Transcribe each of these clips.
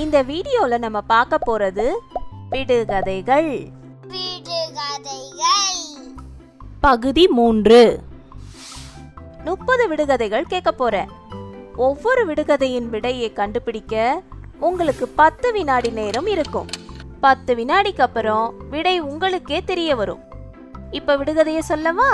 இந்த வீடியோல நம்ம பார்க்க போறது விடுகதைகள். பகுதி 3. 30 விடுகதைகள் கேட்க போறேன். ஒவ்வொரு விடுகதையின் விடையை கண்டுபிடிக்க உங்களுக்கு 10 வினாடி நேரம் இருக்கும். 10 வினாடிக்கு அப்புறம் விடை உங்களுக்கே தெரிய வரும். இப்ப விடுகதையை சொல்லவா?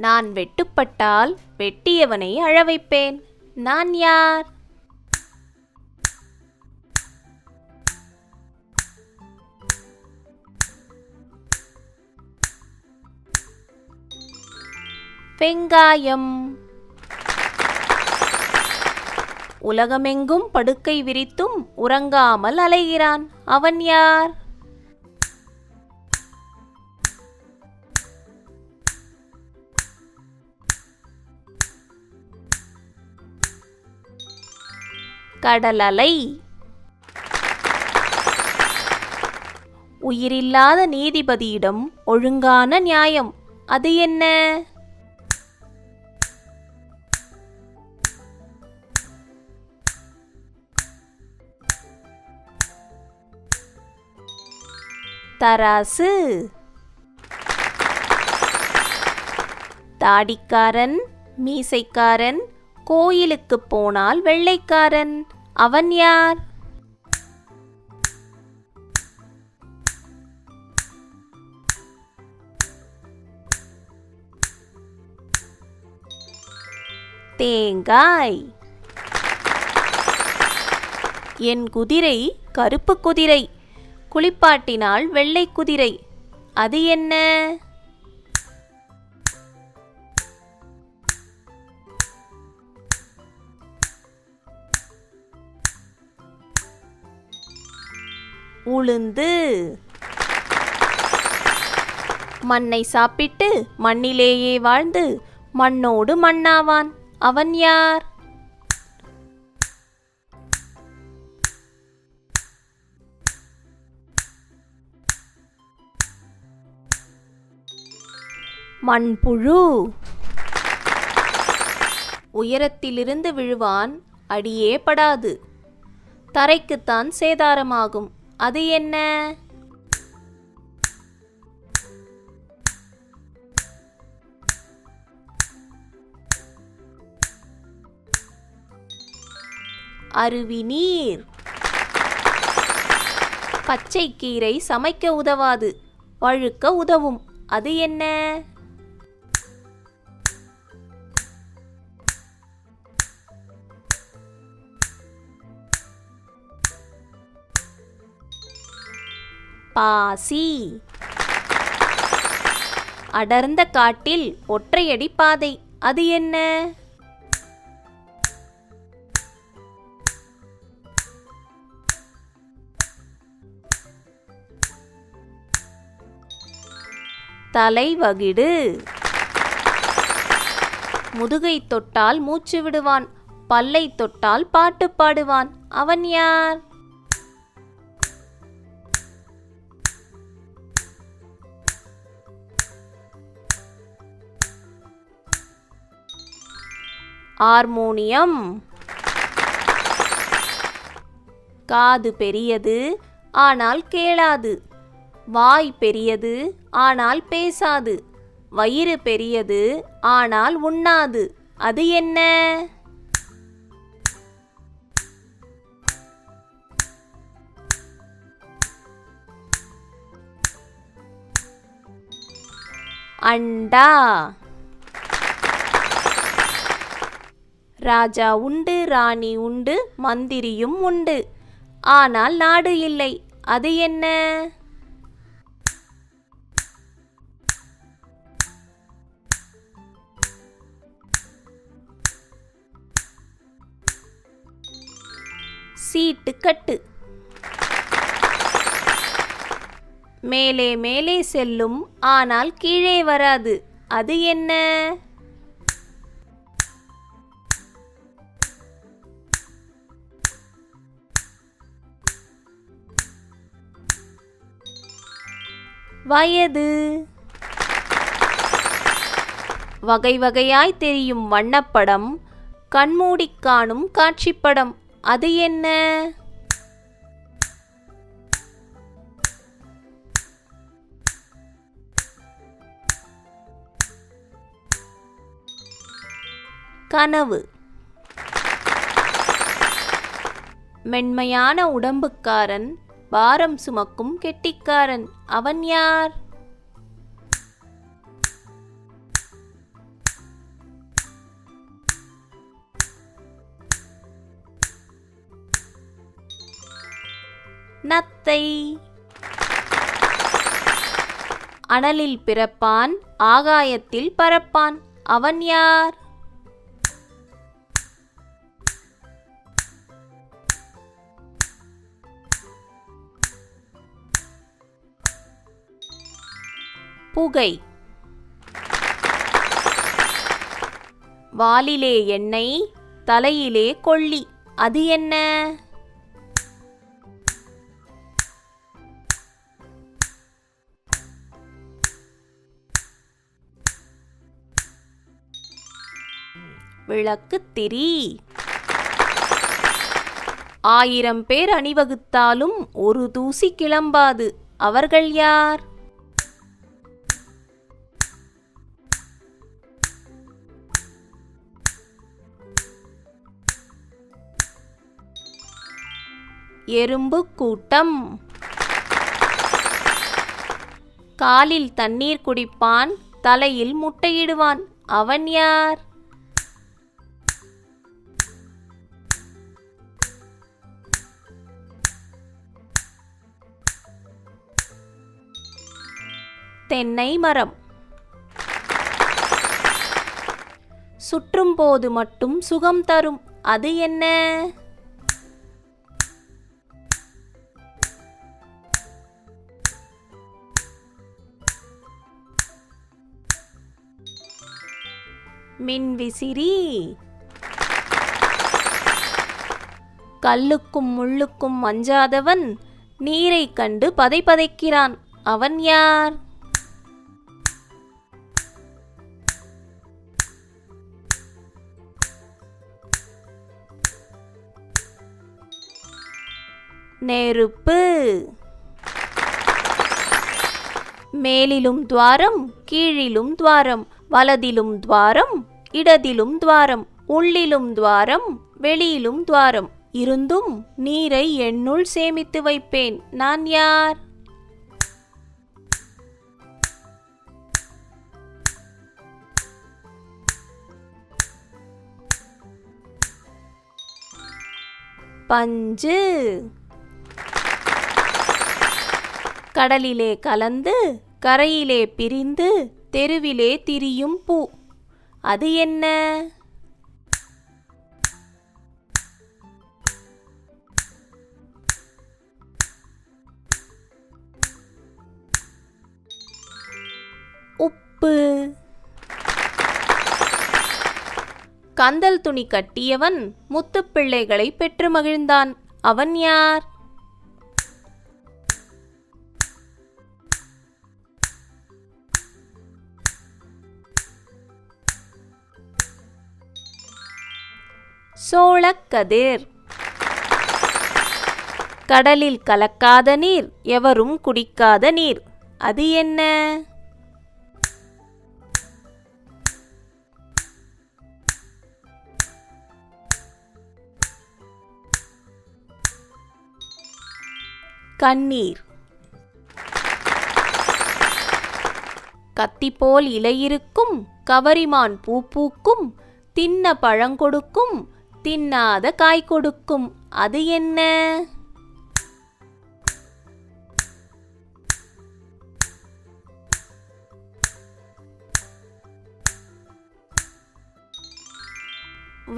நான் வெட்டுப்பட்டால் வெட்டியவனை அழ வைப்பேன். நான் யார்? வெங்காயம். உலகமெங்கும் படுக்கை விரித்தும் உறங்காமல் அலைகிறான். அவன் யார்? கடல் அலை. உயிரில்லாத நீதிபதியிடம் ஒழுங்கான நியாயம். அது என்ன? தராசு. தாடிக்காரன், மீசைக்காரன், கோயிலுக்கு போனால் வெள்ளைக்காரன். அவன் யார்? தேங்காய். என் குதிரை கருப்பு குதிரை, குளிப்பாட்டினால் வெள்ளை குதிரை. அது என்ன? உளுந்து. மண்ணை சாப்பிட்டு மண்ணிலேயே வாழ்ந்து மண்ணோடு மண்ணாவான். அவன் யார்? மண்புழு. உயரத்திலிருந்து விழுவான், அடியே படாது, தரைக்குத்தான் சேதாரமாகும். அது என்ன? அருவி நீர். பச்சை கீரை சமைக்க உதவாது, வழுக்க உதவும். அது என்ன? பாசி. அடர்ந்த காட்டில் ஒற்றையடி பாதை. அது என்ன? தலைவகிடு. முதுகை தொட்டால் மூச்சு விடுவான், பல்லை தொட்டால் பாட்டு பாடுவான். அவன் யார்? ஹார்மோனியம். காது பெரியது ஆனால் கேளாது, வாய் பெரியது ஆனால் பேசாது, வயிறு பெரியது ஆனால் உண்ணாது. அது என்ன? அண்டா. ராஜா உண்டு, ராணி உண்டு, மந்திரியும் உண்டு, ஆனால் நாடு இல்லை. அது என்ன? சீட்டுக்கட்டு. மேலே மேலே செல்லும், ஆனால் கீழே வராது. அது என்ன? வயது. வகை வகையாய் தெரியும் வண்ணப்படம், கண்மூடிக் காணும் காட்சிப்படம். அது என்ன? கனவு. மென்மையான உடம்புக்காரன், பாரம் சுமக்கும் கெட்டிக்காரன். அவன் யார்? நத்தை. அனலில் பிறப்பான், ஆகாயத்தில் பறப்பான். அவன் யார்? புகை. வாலிலே எண்ணெய், தலையிலே கொள்ளி. அது என்ன? விளக்குத்திரி. 1000 பேர் அணிவகுத்தாலும் ஒரு தூசி கிளம்பாது. அவர்கள் யார்? எறும்பு கூட்டம். காலில் தண்ணீர் குடிப்பான், தலையில் முட்டையிடுவான். அவன் யார்? தென்னை மரம். சுற்றும் போது மட்டும் சுகம் தரும். அது என்ன? மின்விசிறி. கல்லுக்கும் முள்ளுக்கும் அஞ்சாதவன், நீரை கண்டு பதைபதைக்கிறான். அவன் யார்? நெருப்பு. மேலிலும் துவாரம், கீழிலும் துவாரம், வலதிலும் துவாரம், இடதிலும் துவாரம், உள்ளிலும் துவாரம், வெளியிலும் துவாரம். இருந்தும் நீரை என்னுள் சேமித்து வைப்பேன். நான் யார்? பஞ்சு. கடலிலே கலந்து, கரையிலே பிரிந்து, தெருவிலே திரியும் பூ. அது என்ன? உப்பு. கந்தல் துணி கட்டியவன் முத்துப்பிள்ளைகளை பெற்று மகிழ்ந்தான். அவன் யார்? சோளக்கதிர். கடலில் கலக்காத நீர், எவரும் குடிக்காத நீர். அது என்ன? கண்ணீர். கத்தி போல் இலையிருக்கும், கவரிமான் பூ பூக்கும், தின்ன பழங்கொடுக்கும், தின்னாத காய் கொடுக்கும். அது என்ன?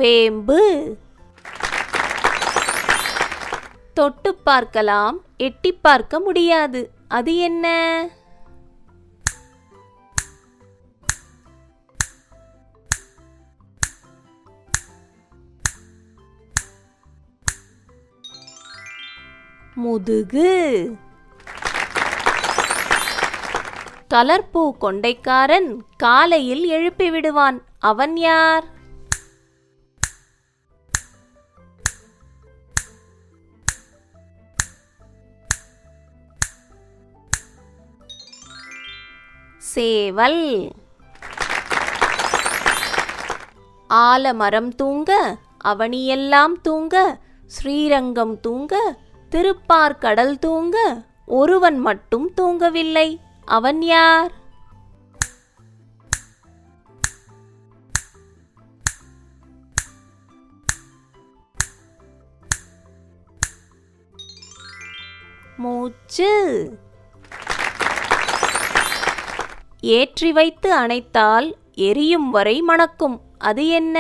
வேம்பு. தொட்டு பார்க்கலாம், எட்டி பார்க்க முடியாது. அது என்ன? முதுகு. கலர்பூ கொண்டைக்காரன் காலையில் எழுப்பி விடுவான். அவன் யார்? சேவல். ஆலமரம் தூங்க, அவனியெல்லாம் தூங்க, ஸ்ரீரங்கம் தூங்க, திருப்பார்கடல் தூங்க, ஒருவன் மட்டும் தூங்கவில்லை. அவன் யார்? மூச்சு. ஏற்றி வைத்து அணைத்தால் எரியும் வரை மணக்கும். அது என்ன?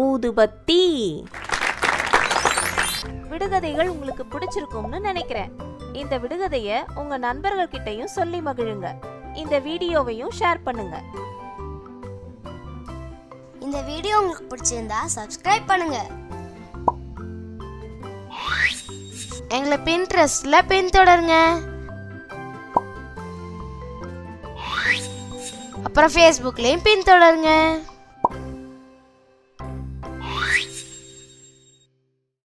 ஊதுபத்தி. விடுகதைகள் உங்களுக்கு பிடிச்சிருக்கும்னு நினைக்கிறேன். இந்த விடுகதையை உங்க நண்பர்கள் கிட்டயும் சொல்லி மகிழுங்க. இந்த வீடியோவையும் ஷேர் பண்ணுங்க. இந்த வீடியோ உங்களுக்கு பிடிச்சிருந்தா சப்ஸ்கிரைப் பண்ணுங்க. எங்களை பின்ட்ரெஸ்ட்ல பின்தொடருங்க. அப்புறம் ஃபேஸ்புக்லயும் பின்தொடருங்க.